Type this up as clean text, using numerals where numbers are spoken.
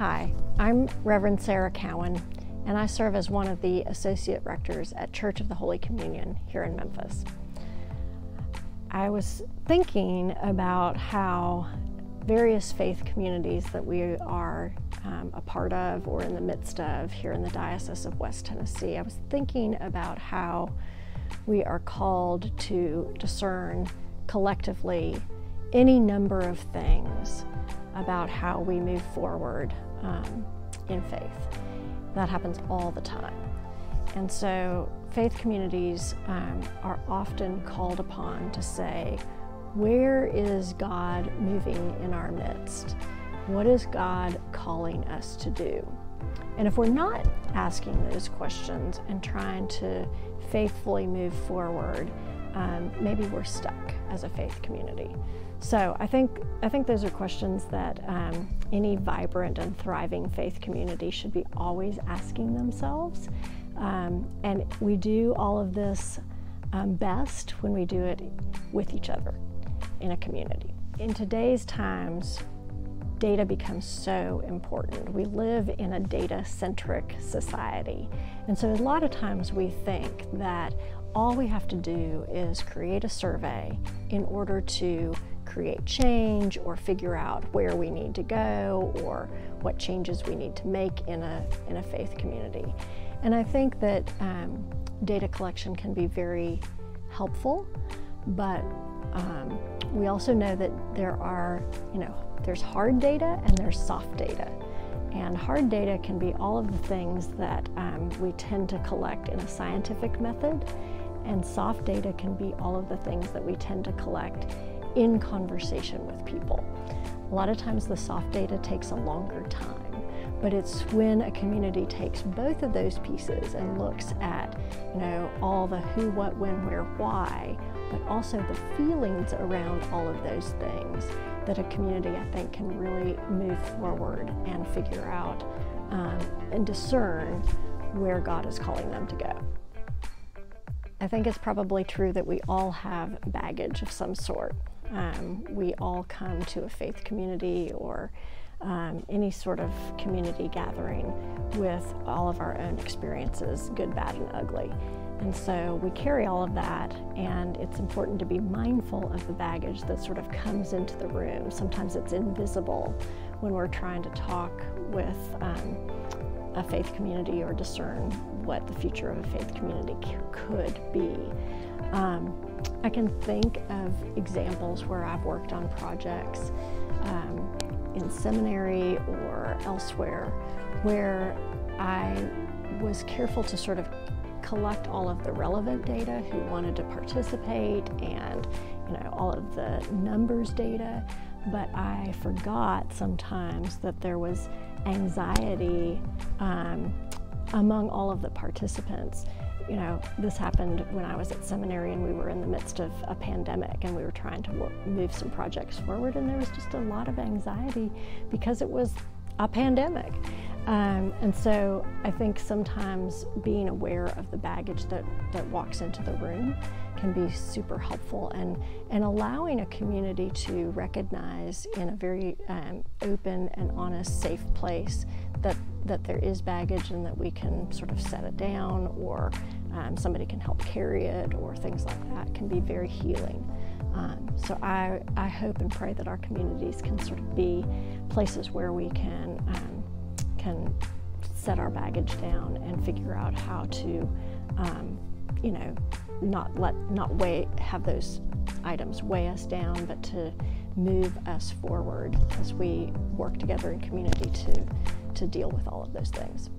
Hi, I'm Reverend Sarah Cowan, and I serve as one of the associate rectors at Church of the Holy Communion here in Memphis. I was thinking about how various faith communities that we are a part of or in the midst of here in the Diocese of West Tennessee, I was thinking about how we are called to discern collectively any number of things about how we move forward in faith. That happens all the time. And so faith communities are often called upon to say, where is God moving in our midst? What is God calling us to do? And if we're not asking those questions and trying to faithfully move forward, maybe we're stuck as a faith community. So I think those are questions that any vibrant and thriving faith community should be always asking themselves. And we do all of this best when we do it with each other in a community. In today's times, data becomes so important. We live in a data-centric society. And so a lot of times we think that all we have to do is create a survey in order to create change or figure out where we need to go or what changes we need to make in a faith community. And I think that data collection can be very helpful, but we also know that there's hard data and there's soft data. And hard data can be all of the things that we tend to collect in a scientific method, and soft data can be all of the things that we tend to collect in conversation with people. A lot of times the soft data takes a longer time, but it's when a community takes both of those pieces and looks at, all the who, what, when, where, why, but also the feelings around all of those things, that a community, I think, can really move forward and figure out and discern where God is calling them to go. I think it's probably true that we all have baggage of some sort. We all come to a faith community or any sort of community gathering with all of our own experiences, good, bad, and ugly. And so we carry all of that, and it's important to be mindful of the baggage that sort of comes into the room. Sometimes it's invisible when we're trying to talk with a faith community or discern what the future of a faith community could be. I can think of examples where I've worked on projects in seminary or elsewhere where I was careful to sort of collect all of the relevant data, who wanted to participate, and all of the numbers data, but I forgot sometimes that there was anxiety among all of the participants. This happened when I was at seminary and we were in the midst of a pandemic and we were trying to move some projects forward, and there was just a lot of anxiety because it was a pandemic. And so I think sometimes being aware of the baggage that walks into the room can be super helpful, and allowing a community to recognize in a very open and honest, safe place that there is baggage and that we can sort of set it down, or somebody can help carry it, or things like that can be very healing. So I hope and pray that our communities can sort of be places where we can set our baggage down and figure out how to, not have those items weigh us down, but to move us forward as we work together in community to deal with all of those things.